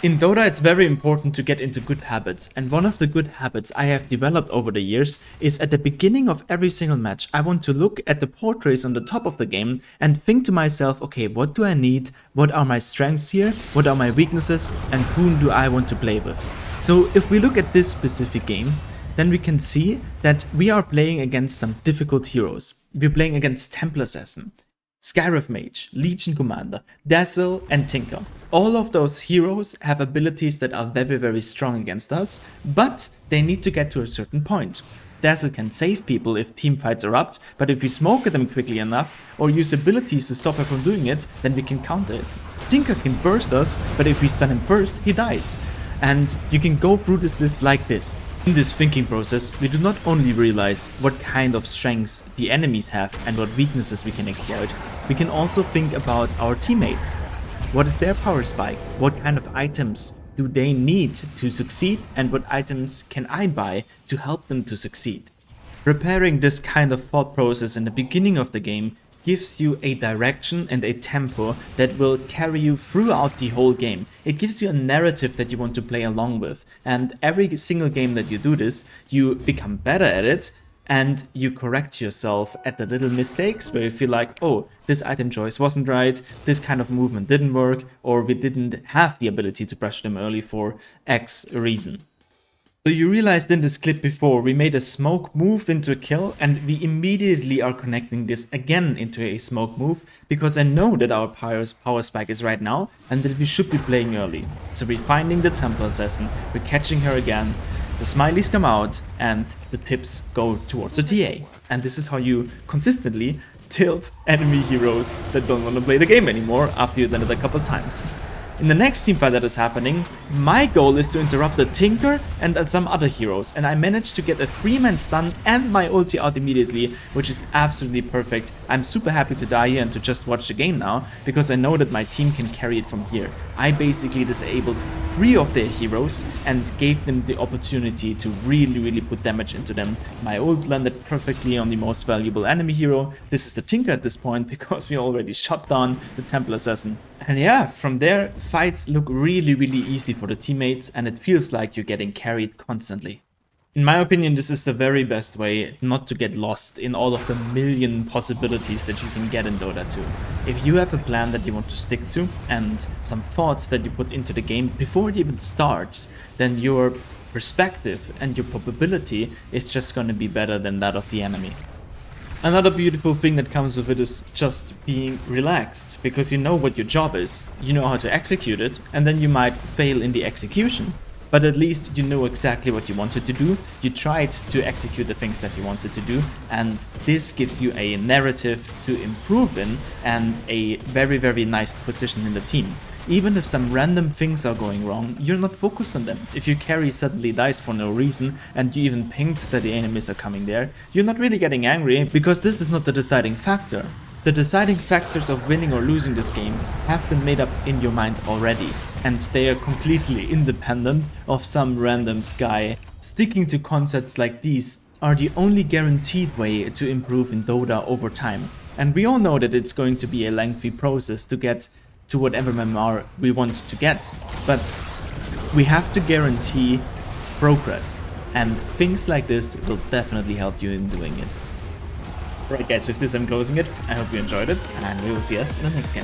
In Dota, it's very important to get into good habits, and one of the good habits I have developed over the years is at the beginning of every single match, I want to look at the portraits on the top of the game and think to myself, okay, what do I need, what are my strengths here, what are my weaknesses, and whom do I want to play with. So if we look at this specific game, then we can see that we are playing against some difficult heroes. We're playing against Templar Assassin, Skyref Mage, Legion Commander, Dazzle, and Tinker. All of those heroes have abilities that are very strong against us, but they need to get to a certain point. Dazzle can save people if teamfights erupt, but if we smoke at them quickly enough, or use abilities to stop her from doing it, then we can counter it. Tinker can burst us, but if we stun him first, he dies. And you can go through this list like this. In this thinking process, we do not only realize what kind of strengths the enemies have and what weaknesses we can exploit, we can also think about our teammates. What is their power spike? What kind of items do they need to succeed, and what items can I buy to help them to succeed? Preparing this kind of thought process in the beginning of the game gives you a direction and a tempo that will carry you throughout the whole game. It gives you a narrative that you want to play along with, and every single game that you do this, you become better at it, and you correct yourself at the little mistakes where you feel like, oh, this item choice wasn't right, this kind of movement didn't work, or we didn't have the ability to brush them early for X reason. So you realized in this clip before, we made a smoke move into a kill, and we immediately are connecting this again into a smoke move, because I know that our power spike is right now, and that we should be playing early. So we're finding the Templar Assassin, we're catching her again, the smileys come out, and the tips go towards the TA. And this is how you consistently tilt enemy heroes that don't want to play the game anymore after you've done it a couple times. In the next teamfight that is happening, my goal is to interrupt the Tinker and some other heroes, and I managed to get a 3-man stun and my ulti out immediately, which is absolutely perfect. I'm super happy to die here and to just watch the game now, because I know that my team can carry it from here. I basically disabled 3 of their heroes and gave them the opportunity to really put damage into them. My ult landed perfectly on the most valuable enemy hero. This is the Tinker at this point, because we already shot down the Templar Assassin. And yeah, from there, fights look really easy for the teammates, and it feels like you're getting carried constantly. In my opinion, this is the very best way not to get lost in all of the million possibilities that you can get in Dota 2. If you have a plan that you want to stick to, and some thoughts that you put into the game before it even starts, then your perspective and your probability is just going to be better than that of the enemy. Another beautiful thing that comes with it is just being relaxed, because you know what your job is, you know how to execute it, and then you might fail in the execution. But at least you know exactly what you wanted to do, you tried to execute the things that you wanted to do, and this gives you a narrative to improve in and a very nice position in the team. Even if some random things are going wrong, you're not focused on them. If your carry suddenly dies for no reason and you even pinged that the enemies are coming there, you're not really getting angry, because this is not the deciding factor. The deciding factors of winning or losing this game have been made up in your mind already, and they are completely independent of some random guy. Sticking to concepts like these are the only guaranteed way to improve in Dota over time. And we all know that it's going to be a lengthy process to get to whatever MMR we want to get, but we have to guarantee progress, and things like this will definitely help you in doing it. Alright guys, with this I'm closing it. I hope you enjoyed it, and we will see us in the next game.